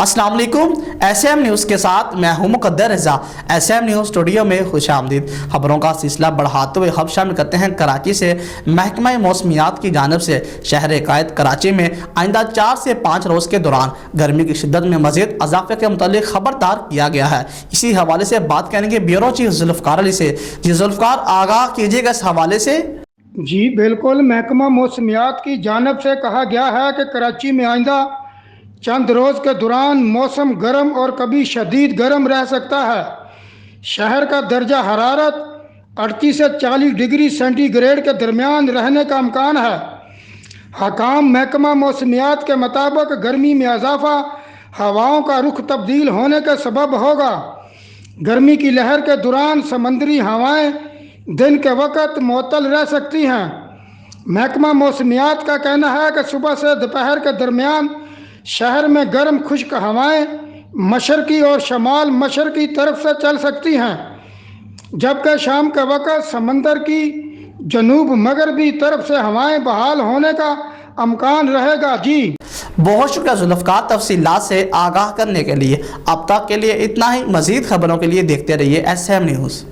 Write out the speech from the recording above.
अस्सलाम वालेकुम। SM news के साथ मैं हूं मुकद्दर रज़ा। SM न्यूज़ स्टूडियो में खुश आमदीद। खबरों का सिलसिला बढ़ाते हुए अब शामिल करते हैं कराची से। महकमा मौसमियात की जानिब से शहर कायद कराची में आइंदा 4 से 5 रोज़ के दौरान गर्मी की शिद्दत में मज़ीद इजाफे के मुतालिक खबरदार किया गया है। इसी हवाले से बात करेंगे ब्यूरो चीफ जुल्फ़कार अली से। जी जुल्फ़कार, आगाह कीजिएगा इस हवाले से। जी बिल्कुल, महकमा मौसमियात की जानिब से कहा गया है कि कराची में आइंदा चंद रोज़ के दौरान मौसम गर्म और कभी शदीद गर्म रह सकता है। शहर का दर्जा हरारत 38 से 40 डिग्री सेंटीग्रेड के दरमियान रहने का इम्कान है। हकाम महकमा मौसमियात के मुताबिक गर्मी में इजाफा हवाओं का रुख तब्दील होने के सबब होगा। गर्मी की लहर के दौरान समंदरी हवाएं दिन के वक्त मुअत्तल रह सकती हैं। महकमा मौसमियात का कहना है कि सुबह से दोपहर के दरमियान शहर में गर्म खुश्क हवाएं मशरकी और शमाल मशरकी तरफ से चल सकती हैं, जबकि शाम के वक्त समंदर की जनूब मगरबी तरफ से हवाएं बहाल होने का इम्कान रहेगा। जी बहुत शुक्रिया जुल्फ़कार तफसीलात से आगाह करने के लिए। अब तक के लिए इतना ही। मज़ीद खबरों के लिए देखते रहिए SM न्यूज़।